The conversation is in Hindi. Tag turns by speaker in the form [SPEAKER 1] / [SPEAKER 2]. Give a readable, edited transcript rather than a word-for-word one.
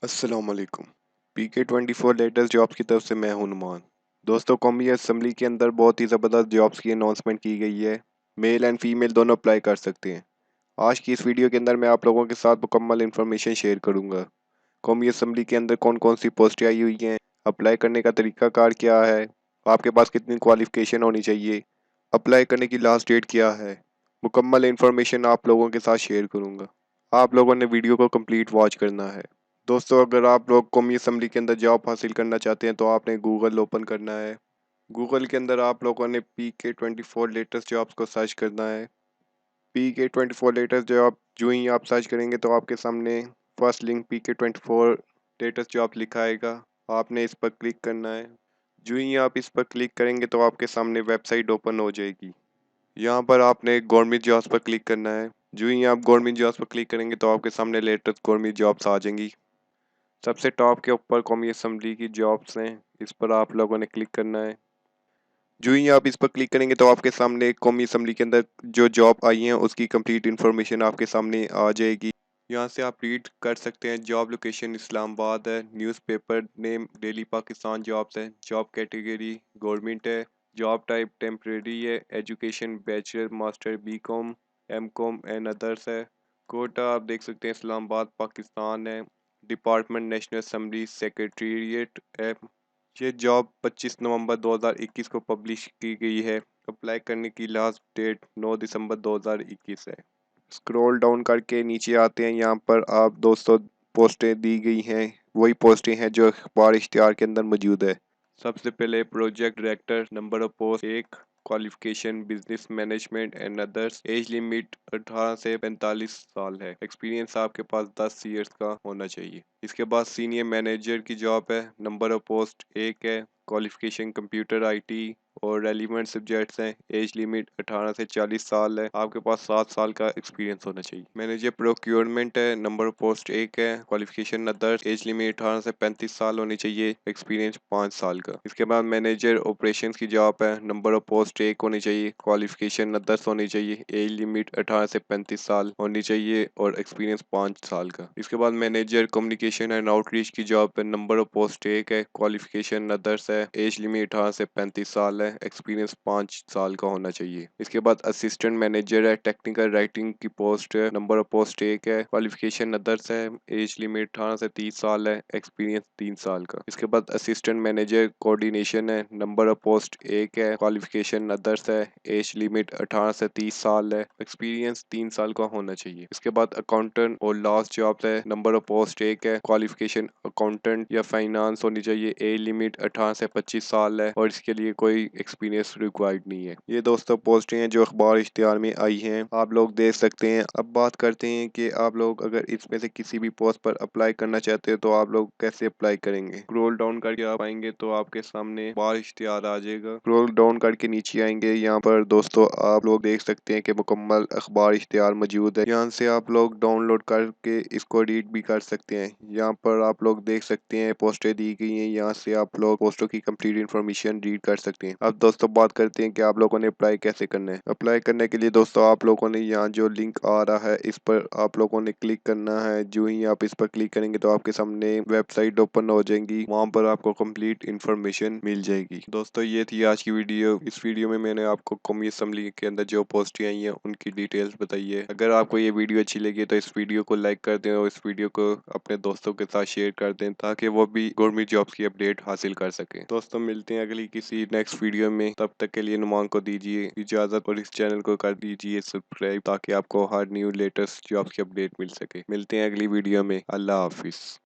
[SPEAKER 1] अस्सलाम वालेकुम। PK24 लेटेस्ट जॉब्स की तरफ से मैं हूं नुमान। दोस्तों, कौमी असम्बली के अंदर बहुत ही ज़बरदस्त जॉब्स की अनाउंसमेंट की गई है। मेल एंड फीमेल दोनों अप्लाई कर सकते हैं। आज की इस वीडियो के अंदर मैं आप लोगों के साथ मुकम्मल इन्फॉर्मेशन शेयर करूंगा। कौमी असम्बली के अंदर कौन कौन सी पोस्टें आई हुई हैं, अप्लाई करने का तरीकाकार क्या है, आपके पास कितनी क्वालिफिकेशन होनी चाहिए, अप्लाई करने की लास्ट डेट क्या है, मुकम्मल इन्फॉर्मेशन आप लोगों के साथ शेयर करूंगा। आप लोगों ने वीडियो को कंप्लीट वॉच करना है। दोस्तों, अगर आप लोग कौमी असम्बली के अंदर जॉब हासिल करना चाहते हैं तो आपने गूगल ओपन करना है। गूगल के अंदर आप लोगों ने PK24 लेटेस्ट जॉब्स को सर्च करना है। PK24 लेटेस्ट जॉब जो ही आप सर्च करेंगे तो आपके सामने first link PK24 latest job लिखा आएगा। आपने इस पर क्लिक करना है। जो ही आप इस पर क्लिक करेंगे तो आपके सामने वेबसाइट ओपन हो जाएगी। यहाँ पर आपने गवर्नमेंट जॉब्स पर क्लिक करना है। जो ही आप गवर्नमेंट जॉब्स पर क्लिक करेंगे तो आपके सामने लेटेस्ट गवर्नमेंट जॉब्स आ जाएंगी। सबसे टॉप के ऊपर कौमी असम्बली की जॉब्स हैं, इस पर आप लोगों ने क्लिक करना है। जो ही आप इस पर क्लिक करेंगे तो आपके सामने कौमी असम्बली के अंदर जो जॉब आई हैं उसकी कंप्लीट इन्फॉर्मेशन आपके सामने आ जाएगी। यहाँ से आप रीड कर सकते हैं। जॉब लोकेशन इस्लामाबाद है, newspaper name daily Pakistan jobs है, जॉब कैटेगरी गवर्नमेंट है, जॉब टाइप टेम्परेरी है, education bachelor master B.Com M.Com and others है। कोटा आप देख सकते हैं इस्लामाबाद पाकिस्तान है। डिपार्टमेंट नेशनल असम्बली सेक्रेटेरिएट है। ये जॉब 25 नवंबर 2021 को पब्लिश की गई है। अप्लाई करने की लास्ट डेट 9 दिसंबर 2021 है। स्क्रॉल डाउन करके नीचे आते हैं। यहाँ पर आप दोस्तों पोस्टें दी गई हैं, वही पोस्टें हैं जो अखबार इश्तिहार के अंदर मौजूद है। सबसे पहले project director, number of post 1, qualification business management and others, age limit 18 से 45 साल है, एक्सपीरियंस आपके पास 10 ईयर्स का होना चाहिए। इसके बाद सीनियर मैनेजर की जॉब है, नंबर ऑफ पोस्ट 1 है, क्वालिफिकेशन कंप्यूटर IT और रेलिवेंट सब्जेक्ट्स हैं, एज लिमिट 18 से 40 साल है, आपके पास 7 साल का एक्सपीरियंस होना चाहिए। मैनेजर प्रोक्योरमेंट है, नंबर ऑफ पोस्ट 1 है, क्वालिफिकेशन अदर्स, एज लिमिट 18 से 35 साल होनी चाहिए, एक्सपीरियंस 5 साल का। इसके बाद मैनेजर ऑपरेशंस की जॉब है, नंबर ऑफ पोस्ट 1 होनी चाहिए, क्वालिफिकेशन अदर्स होनी चाहिए, एज लिमिट 18 से 35 साल होनी चाहिए और एक्सपीरियंस 5 साल का। इसके बाद मैनेजर कम्युनिकेशन एंड आउटरीच की जॉब है, नंबर ऑफ पोस्ट 1 है, क्वालिफिकेशन अदर्स है, एज लिमिट 18 से 35 साल है, एक्सपीरियंस 5 साल का होना चाहिए। इसके बाद असिस्टेंट मैनेजर है, टेक्निकल राइटिंग की पोस्ट है, नंबर ऑफ पोस्ट 1 है, क्वालिफिकेशन अदर्स है, एज लिमिट 18 से 30 साल है, एक्सपीरियंस 3 साल का। इसके बाद असिस्टेंट मैनेजर कोऑर्डिनेशन है, नंबर ऑफ पोस्ट 1 है, क्वालिफिकेशन अदर्स है, एज लिमिट 18 से 30 साल है, एक्सपीरियंस 3 साल का होना चाहिए। इसके बाद अकाउंटेंट और लास्ट जॉब है, नंबर ऑफ पोस्ट 1 है, क्वालिफिकेशन अकाउंटेंट या फाइनेंस होनी चाहिए, एज लिमिट 18 से 25 साल है और इसके लिए कोई एक्सपीरियंस रिक्वायर्ड नहीं है। ये दोस्तों पोस्टें हैं जो अखबार इश्तिहार में आई हैं, आप लोग देख सकते हैं। अब बात करते हैं कि आप लोग अगर इसमें से किसी भी पोस्ट पर अप्लाई करना चाहते हो तो आप लोग कैसे अप्लाई करेंगे। स्क्रॉल डाउन करके आप आएंगे तो आपके सामने अखबार इश्तिहार आ जाएगा। स्क्रॉल डाउन करके नीचे आएंगे, यहाँ पर दोस्तों आप लोग देख सकते हैं कि मुकम्मल अखबार इश्तिहार मौजूद है। यहाँ से आप लोग डाउनलोड करके इसको रीड भी कर सकते हैं। यहाँ पर आप लोग देख सकते हैं पोस्टें दी गई हैं, यहाँ से आप लोग पोस्टों की कंप्लीट इन्फॉर्मेशन रीड कर सकते हैं। अब दोस्तों बात करते हैं कि आप लोगों ने अप्लाई कैसे करना है। अप्लाई करने के लिए दोस्तों आप लोगों ने यहाँ जो लिंक आ रहा है इस पर आप लोगों ने क्लिक करना है। जो ही आप इस पर क्लिक करेंगे तो आपके सामने वेबसाइट ओपन हो जाएगी, वहाँ पर आपको कंप्लीट इन्फॉर्मेशन मिल जाएगी। दोस्तों ये थी आज की वीडियो। इस वीडियो में मैंने आपको कौमी असम्बली के अंदर जो पोस्टें आई हैं उनकी डिटेल्स बताई है। अगर आपको ये वीडियो अच्छी लगी तो इस वीडियो को लाइक कर दें और इस वीडियो को अपने दोस्तों के साथ शेयर कर दें ताकि वो भी गवर्नमेंट जॉब्स की अपडेट हासिल कर सकें। दोस्तों मिलते हैं अगली किसी नेक्स्ट वीडियो में, तब तक के लिए नुमान को दीजिए इजाजत और इस चैनल को कर दीजिए सब्सक्राइब ताकि आपको हर न्यू लेटेस्ट जॉब्स की अपडेट मिल सके। मिलते हैं अगली वीडियो में। अल्लाह हाफिज।